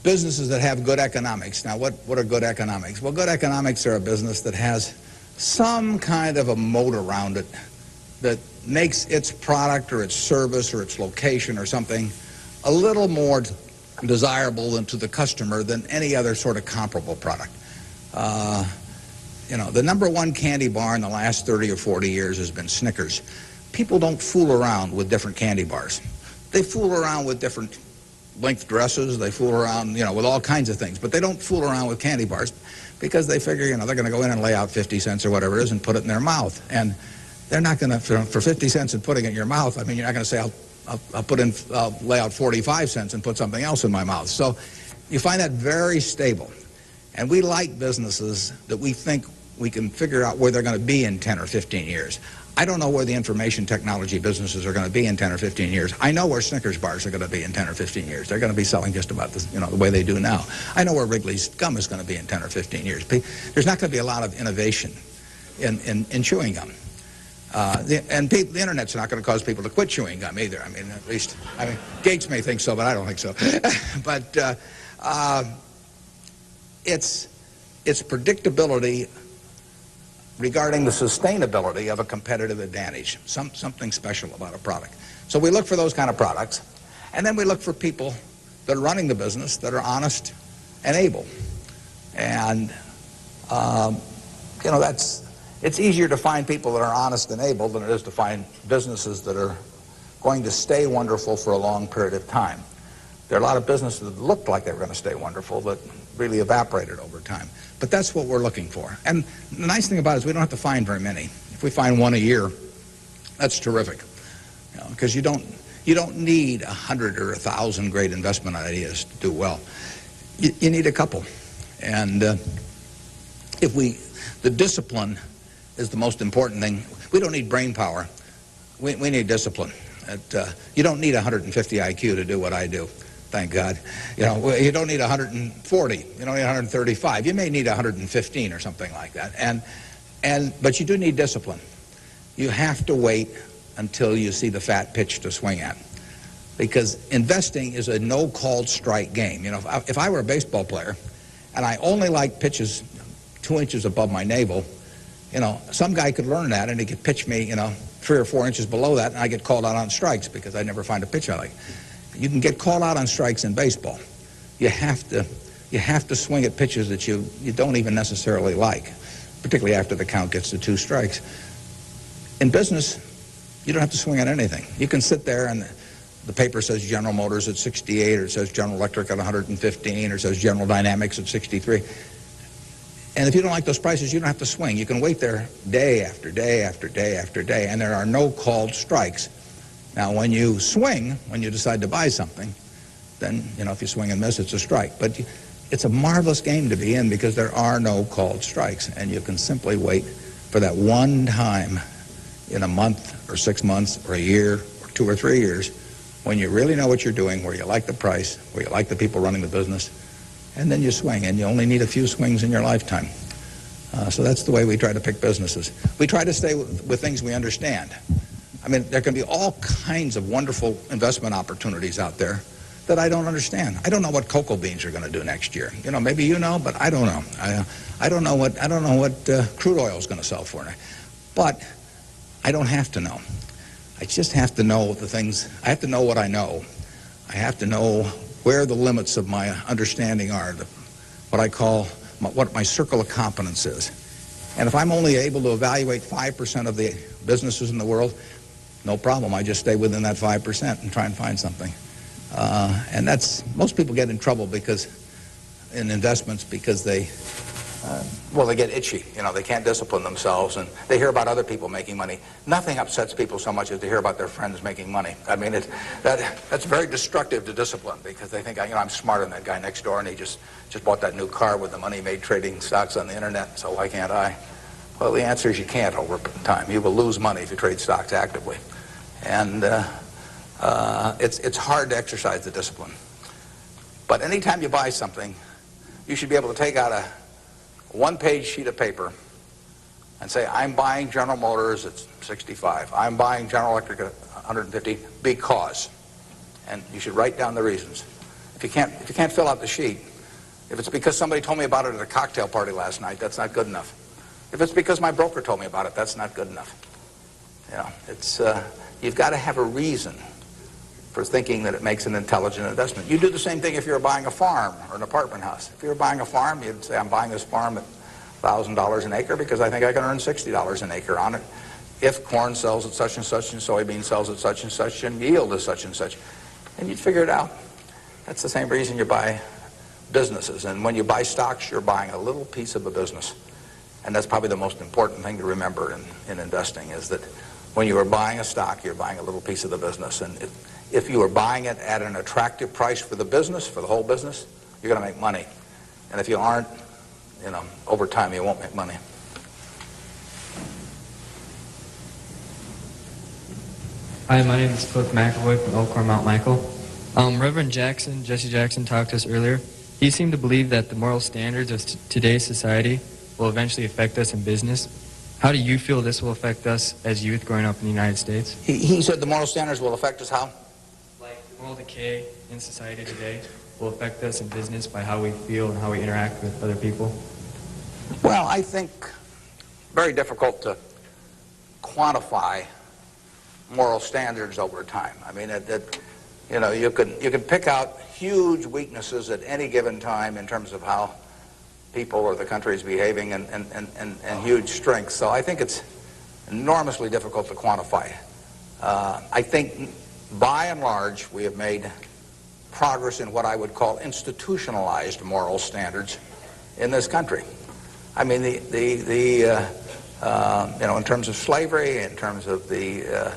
businesses that have good economics. Now, what are good economics? Well, good economics are a business that has some kind of a moat around it that makes its product or its service or its location or something a little more desirable to the customer than any other sort of comparable product. The number one candy bar in the last 30 or 40 years has been Snickers. People don't fool around with different candy bars. They fool around with different length dresses. They fool around, with all kinds of things. But they don't fool around with candy bars because they figure, they're going to go in and lay out 50 cents or whatever it is and put it in their mouth. And they're not going to, for 50 cents and putting it in your mouth, I mean, you're not going to say, I'll lay out 45 cents and put something else in my mouth. So you find that very stable. And we like businesses that we think we can figure out where they're going to be in 10 or 15 years. I don't know where the information technology businesses are going to be in 10 or 15 years. I know where Snickers bars are going to be in 10 or 15 years. They're going to be selling just about the way they do now. I know where Wrigley's gum is going to be in 10 or 15 years. There's not going to be a lot of innovation in chewing gum. The internet's not going to cause people to quit chewing gum either. Gates may think so, but I don't think so. But it's predictability regarding the sustainability of a competitive advantage, something special about a product. So we look for those kind of products, and then we look for people that are running the business that are honest and able. And, you know, it's easier to find people that are honest and able than it is to find businesses that are going to stay wonderful for a long period of time. There are a lot of businesses that looked like they were going to stay wonderful that really evaporated over time. But that's what we're looking for. And the nice thing about it is we don't have to find very many. If we find one a year, that's terrific. Because you don't need 100 or 1,000 great investment ideas to do well. You need a couple. And the discipline is the most important thing. We don't need brain power. We need discipline. You don't need 150 IQ to do what I do. Thank God. You know, you don't need 140. You don't need 135. You may need 115 or something like that. But you do need discipline. You have to wait until you see the fat pitch to swing at. Because investing is a no-called strike game. You know, if I were a baseball player and I only liked pitches 2 inches above my navel, you know, some guy could learn that and he could pitch me, you know, 3 or 4 inches below that, and I get called out on strikes because I never find a pitch I like. You can get called out on strikes in baseball. You have to swing at pitches that you don't even necessarily like, particularly after the count gets to 2 strikes. In business, you don't have to swing at anything. You can sit there and the paper says General Motors at 68, or it says General Electric at 115, or it says General Dynamics at 63. And if you don't like those prices, you don't have to swing. You can wait there day after day after day after day, and there are no called strikes. Now, when you swing, when you decide to buy something, then, you know, if you swing and miss, it's a strike. But it's a marvelous game to be in because there are no called strikes, and you can simply wait for that one time in a month or 6 months or a year or 2 or 3 years when you really know what you're doing, where you like the price, where you like the people running the business, and then you swing, and you only need a few swings in your lifetime. So that's the way we try to pick businesses. We try to stay with things we understand. I mean, there can be all kinds of wonderful investment opportunities out there that I don't understand. I don't know what cocoa beans are going to do next year. You know, maybe you know, but I don't know. I don't know what crude oil is going to sell for. But I don't have to know. I just have to know the things. I have to know what I know. I have to know where the limits of my understanding are, what I call what my circle of competence is. And if I'm only able to evaluate 5% of the businesses in the world, no problem. I just stay within that 5% and try and find something. And most people get in trouble in investments because they get itchy. You know, they can't discipline themselves, and they hear about other people making money. Nothing upsets people so much as to hear about their friends making money. I mean, that's very destructive to discipline because they think, you know, I'm smarter than that guy next door, and he just bought that new car with the money he made trading stocks on the internet, so why can't I? Well, the answer is you can't over time. You will lose money if you trade stocks actively. And it's hard to exercise the discipline. But anytime you buy something, you should be able to take out a one-page sheet of paper and say, I'm buying General Motors at 65. I'm buying General Electric at 150 because. And you should write down the reasons. If you can't fill out the sheet, if it's because somebody told me about it at a cocktail party last night, that's not good enough. If it's because my broker told me about it, that's not good enough. You know, you've got to have a reason for thinking that it makes an intelligent investment. You do the same thing if you're buying a farm or an apartment house. If you're buying a farm, you'd say, I'm buying this farm at $1,000 an acre because I think I can earn $60 an acre on it if corn sells at such and such and soybean sells at such and yield is such and such. And you'd figure it out. That's the same reason you buy businesses. And when you buy stocks, you're buying a little piece of a business. And that's probably the most important thing to remember in investing is that when you are buying a stock, you're buying a little piece of the business. And if you are buying it at an attractive price for the business, for the whole business, you're going to make money. And if you aren't, you know, over time you won't make money. Hi, my name is Cliff McAvoy from Elkhorn, Mount Michael. Reverend Jesse Jackson, talked to us earlier. He seemed to believe that the moral standards of today's society will eventually affect us in business. How do you feel this will affect us as youth growing up in the United States? He said the moral standards will affect us how? Like moral decay in society today. will affect us in business by how we feel and how we interact with other people? Well, I think very difficult to quantify moral standards over time. I mean, you can pick out huge weaknesses at any given time in terms of how people or the country is behaving, and huge strengths. So I think it's enormously difficult to quantify. I think by and large we have made progress in what I would call institutionalized moral standards in this country. I mean, in terms of slavery, in terms of the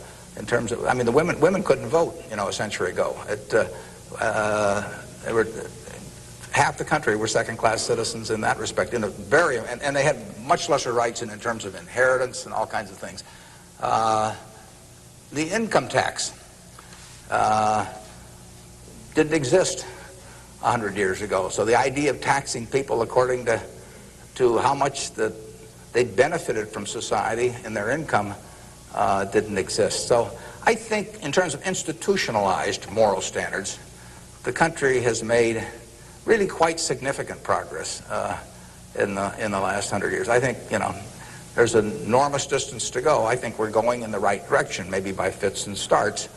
women couldn't vote, a century ago. Half the country were second-class citizens in that respect, and they had much lesser rights in terms of inheritance and all kinds of things. The income tax didn't exist 100 years ago, so the idea of taxing people according to how much that they benefited from society and their income didn't exist. So I think in terms of institutionalized moral standards, the country has made really quite significant progress in the last 100 years. I think, there's an enormous distance to go. I think we're going in the right direction, maybe by fits and starts,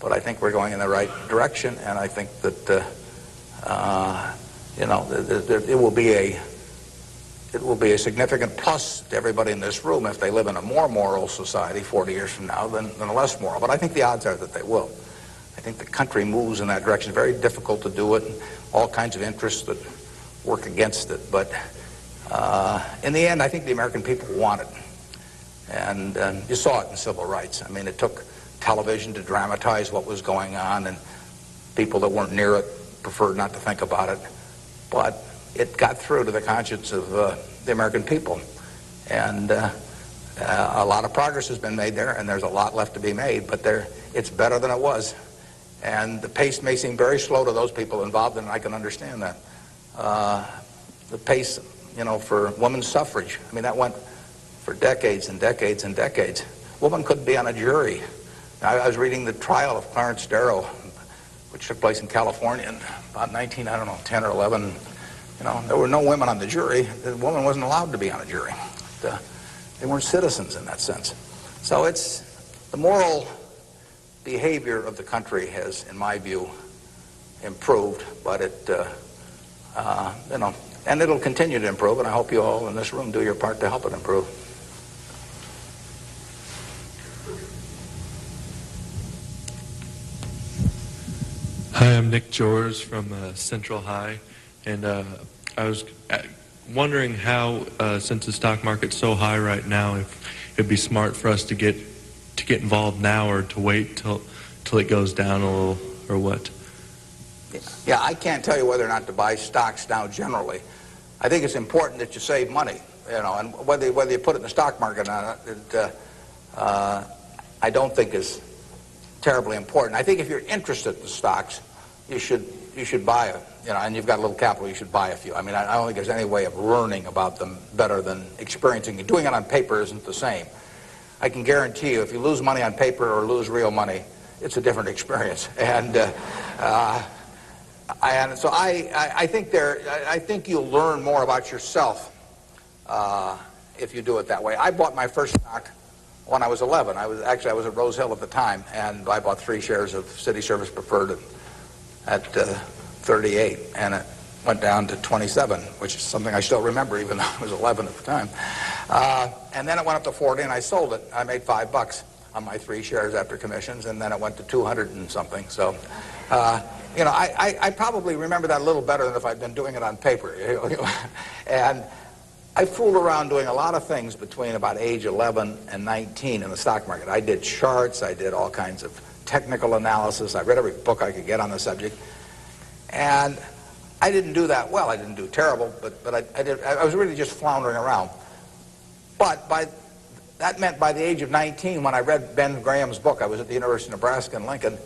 but I think we're going in the right direction, and I think that it will be a significant plus to everybody in this room if they live in a more moral society 40 years from now than a less moral. But I think the odds are that they will. I think the country moves in that direction. It's very difficult to do it, and all kinds of interests that work against it. But in the end, I think the American people want it. And you saw it in civil rights. I mean, it took television to dramatize what was going on, and people that weren't near it preferred not to think about it. But it got through to the conscience of the American people. And a lot of progress has been made there, and there's a lot left to be made, but it's better than it was. And the pace may seem very slow to those people involved, and I can understand that. The pace, for women's suffrage, I mean, that went for decades and decades and decades. Women couldn't be on a jury. I was reading the trial of Clarence Darrow, which took place in California in about 10 or 11. There were no women on the jury. The woman wasn't allowed to be on a jury. They weren't citizens in that sense. So it's the moral behavior of the country has, in my view, improved, but and it'll continue to improve, and I hope you all in this room do your part to help it improve. Hi, I'm Nick Jors from Central High, and I was wondering how, since the stock market's so high right now, if it'd be smart for us to get involved now, or to wait till it goes down a little, or what? Yeah, I can't tell you whether or not to buy stocks now generally. I think it's important that you save money, and whether you put it in the stock market or not, I don't think is terribly important. I think if you're interested in the stocks, you should buy it, and you've got a little capital, you should buy a few. I mean, I don't think there's any way of learning about them better than experiencing it. Doing it on paper isn't the same. I can guarantee you, if you lose money on paper or lose real money, it's a different experience. And so I think you'll learn more about yourself if you do it that way. I bought my first stock when I was 11. I was at Rose Hill at the time, and I bought 3 shares of City Service Preferred at 38, and it went down to 27, which is something I still remember, even though I was 11 at the time. And then it went up to 40, and I sold it. I made $5 on my 3 shares after commissions, and then it went to 200 and something. So, I probably remember that a little better than if I'd been doing it on paper. And I fooled around doing a lot of things between about age 11 and 19 in the stock market. I did charts, I did all kinds of technical analysis, I read every book I could get on the subject, and I didn't do that well. I didn't do terrible, but I was really just floundering around. But that meant by the age of 19, when I read Ben Graham's book, I was at the University of Nebraska in Lincoln,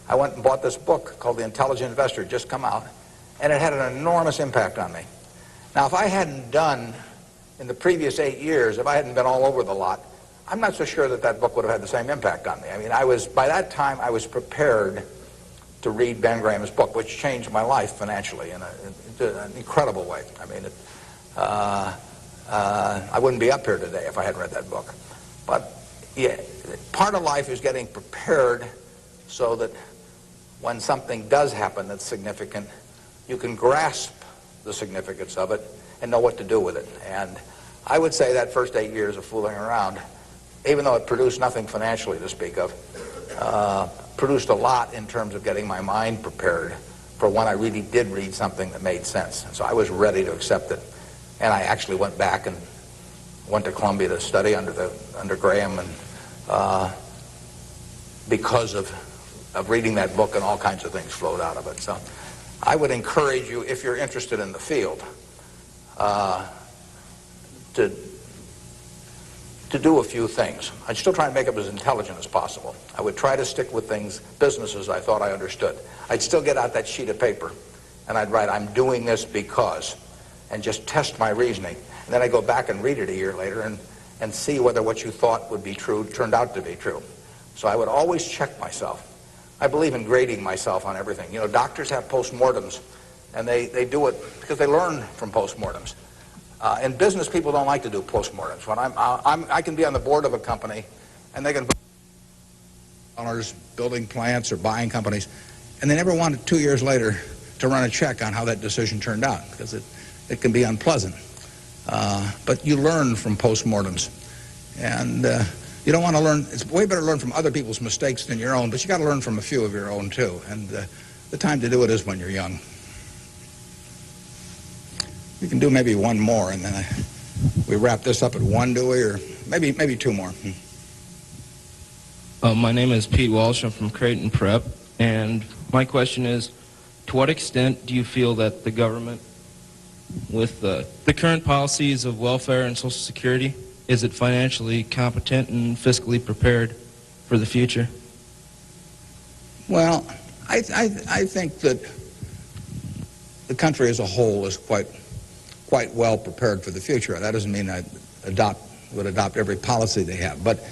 I went and bought this book called The Intelligent Investor, just come out, and it had an enormous impact on me. Now, if I hadn't done, in the previous 8 years, if I hadn't been all over the lot, I'm not so sure that book would have had the same impact on me. I mean, by that time, I was prepared to read Ben Graham's book, which changed my life financially in an incredible way. I mean, I wouldn't be up here today if I hadn't read that book. But yeah, part of life is getting prepared so that when something does happen that's significant, you can grasp the significance of it and know what to do with it. And I would say that first 8 years of fooling around, even though it produced nothing financially to speak of, produced a lot in terms of getting my mind prepared for when I really did read something that made sense. And so I was ready to accept it. And I actually went back and went to Columbia to study under Graham, and because of reading that book, and all kinds of things flowed out of it. So I would encourage you, if you're interested in the field, to do a few things. I'd still try and make it as intelligent as possible. I would try to stick with businesses I thought I understood. I'd still get out that sheet of paper, and I'd write, I'm doing this because, and just test my reasoning. And then I'd go back and read it a year later and see whether what you thought would be true turned out to be true. So I would always check myself. I believe in grading myself on everything. You know, doctors have postmortems, and they do it because they learn from postmortems. In business, people don't like to do postmortems. When I can be on the board of a company, and they can be owners building plants or buying companies, and they never want 2 years later to run a check on how that decision turned out, because it can be unpleasant. But you learn from postmortems, and you don't want to learn. It's way better to learn from other people's mistakes than your own, but you got to learn from a few of your own too. And the time to do it is when you're young. We can do maybe one more, and then we wrap this up at one, do we? Or maybe two more. My name is Pete Walsh. I'm from Creighton Prep, and my question is, to what extent do you feel that the government, with the current policies of welfare and Social Security, is it financially competent and fiscally prepared for the future? Well, I think that the country as a whole is quite well prepared for the future. That doesn't mean I would adopt every policy they have, but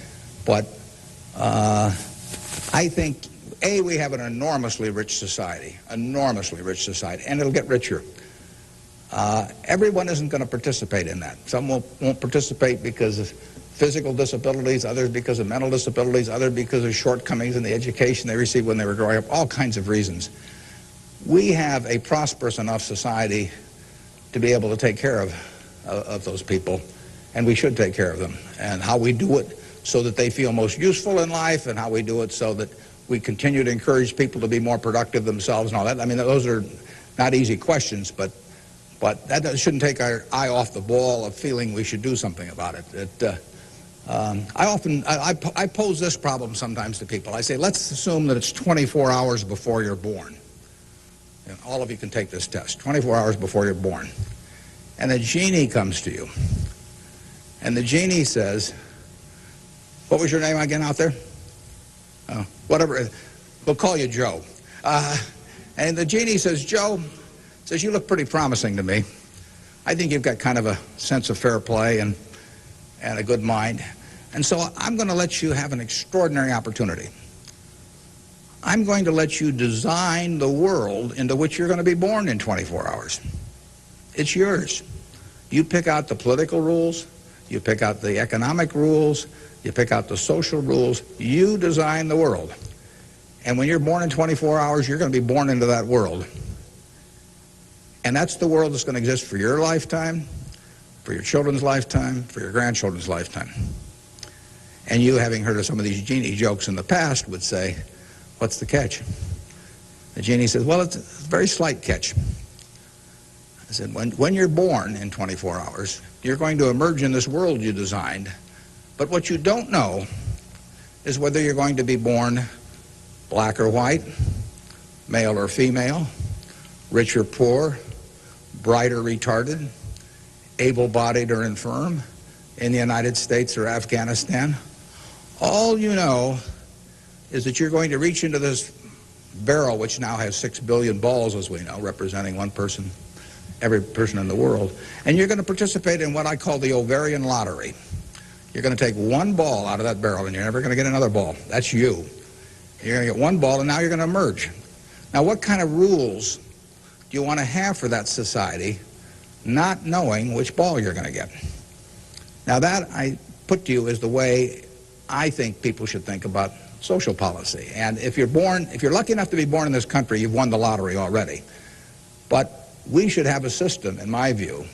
I think we have an enormously rich society, and it'll get richer. Everyone isn't going to participate in that. Some won't participate because of physical disabilities, others because of mental disabilities, others because of shortcomings in the education they received when they were growing up, all kinds of reasons. We have a prosperous enough society to be able to take care of those people, and we should take care of them. And how we do it so that they feel most useful in life, and how we do it so that we continue to encourage people to be more productive themselves and all that. I mean, those are not easy questions, but that shouldn't take our eye off the ball of feeling we should do something about it. I pose this problem sometimes to people. I say, let's assume that it's 24 hours before you're born. And all of you can take this test, 24 hours before you're born. And a genie comes to you. And the genie says, what was your name again out there? Whatever. We'll call you Joe. And the genie says, Joe, says, you look pretty promising to me. I think you've got kind of a sense of fair play and a good mind. And so I'm going to let you have an extraordinary opportunity. I'm going to let you design the world into which you're going to be born in 24 hours. It's yours. You pick out the political rules, you pick out the economic rules, you pick out the social rules, you design the world. And when you're born in 24 hours, you're going to be born into that world. And that's the world that's going to exist for your lifetime, for your children's lifetime, for your grandchildren's lifetime. And you, having heard of some of these genie jokes in the past, would say, what's the catch? The genie says, well, it's a very slight catch. I said, when you're born in 24 hours, you're going to emerge in this world you designed. But what you don't know is whether you're going to be born black or white, male or female, rich or poor, bright or retarded, able-bodied or infirm, in the United States or Afghanistan. All you know is that you're going to reach into this barrel, which now has 6 billion balls, as we know, representing one person, every person in the world, and you're going to participate in what I call the ovarian lottery. You're going to take one ball out of that barrel, and you're never going to get another ball. That's you. You're going to get one ball, and now you're going to emerge. Now, what kind of rules do you want to have for that society, not knowing which ball you're going to get? Now, that I put to you is the way I think people should think about social policy. And if you're lucky enough to be born in this country, you've won the lottery already. But we should have a system, in my view,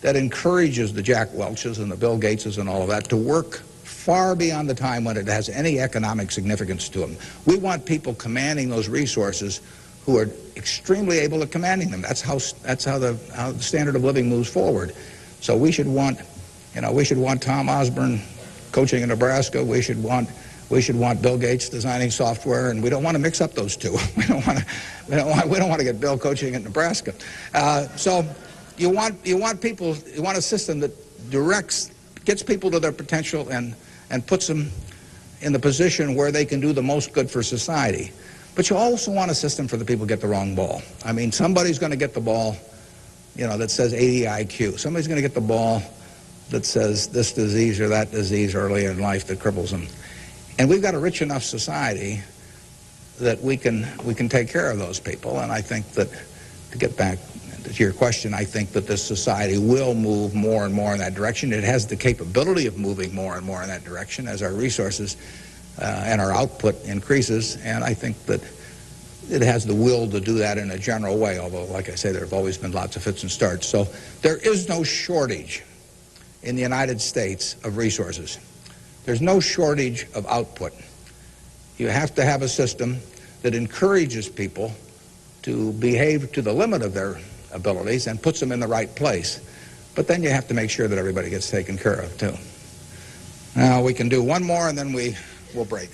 that encourages the Jack Welches and the Bill Gateses and all of that to work far beyond the time when it has any economic significance to them. We want people commanding those resources who are extremely able at commanding them. That's how the standard of living moves forward. So we should want Tom Osborne coaching in Nebraska. We should want Bill Gates designing software, and we don't want to mix up those two. We don't want to get Bill coaching in Nebraska. So you want a system that gets people to their potential and puts them in the position where they can do the most good for society. But you also want a system for the people who get the wrong ball. I mean, somebody's going to get the ball, that says 80 IQ. Somebody's going to get the ball that says this disease or that disease early in life that cripples them. And we've got a rich enough society that we can take care of those people. And I think that, to get back to your question, I think that this society will move more and more in that direction. It has the capability of moving more and more in that direction as our resources and our output increases. And I think that it has the will to do that in a general way, although, like I say, there have always been lots of fits and starts. So there is no shortage in the United States of resources. There's no shortage of output. You have to have a system that encourages people to behave to the limit of their abilities and puts them in the right place. But then you have to make sure that everybody gets taken care of, too. Now, we can do one more, and then we'll break.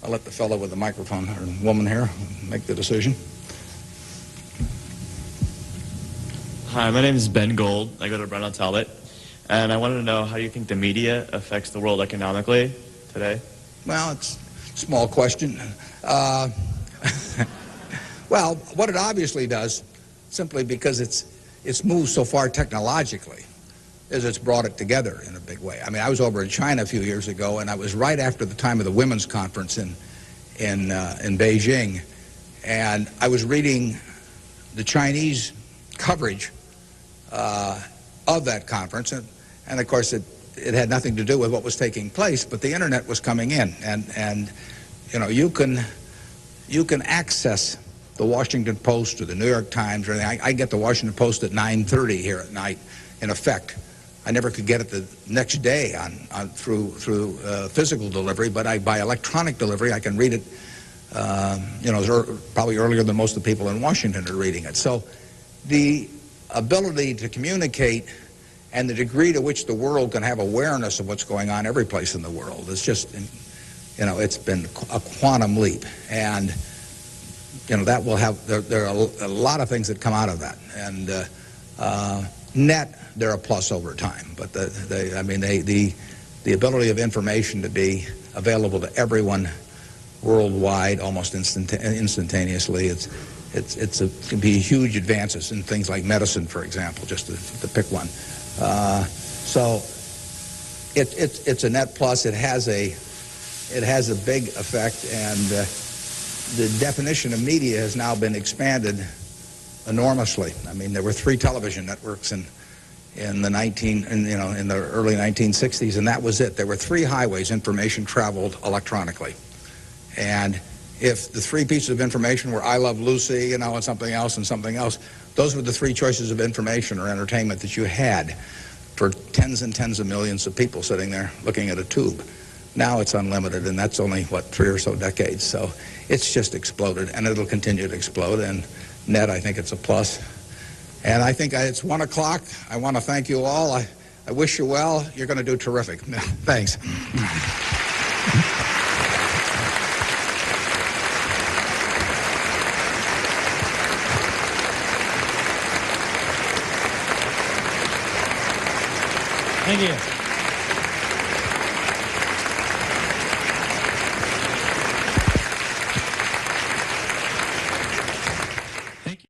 I'll let the fellow with the microphone, or woman here, make the decision. Hi, my name is Ben Gold. I go to Brown Talbot. And I wanted to know, how do you think the media affects the world economically today? Well, it's a small question. Well, what it obviously does, simply because it's moved so far technologically, is it's brought it together in a big way. I mean, I was over in China a few years ago, and I was right after the time of the women's conference in Beijing, and I was reading the Chinese coverage of that conference, and of course it had nothing to do with what was taking place, but the internet was coming in, and you can access the Washington Post or the New York Times or anything. I get the Washington Post at 9:30 here at night. In effect, I never could get it the next day through physical delivery, but by electronic delivery I can read it. Probably earlier than most of the people in Washington are reading it. So the ability to communicate and the degree to which the world can have awareness of what's going on every place in the world is just, it's been a quantum leap. And, that will have, there are a lot of things that come out of that. And net, they're a plus over time. But the ability of information to be available to everyone worldwide almost instantaneously, it can be huge advances in things like medicine, for example, just to pick one. So it's a net plus. It has a big effect, and the definition of media has now been expanded enormously. I mean, there were 3 television networks in the early 1960s, and that was it. There were 3 highways information traveled electronically, and if the 3 pieces of information were I Love Lucy, and something else and something else, those were the 3 choices of information or entertainment that you had for tens and tens of millions of people sitting there looking at a tube. Now it's unlimited, and that's only, 3 or so decades. So it's just exploded, and it'll continue to explode. And net, I think it's a plus. And I think it's 1 o'clock. I want to thank you all. I wish you well. You're going to do terrific. Thanks. Thank you.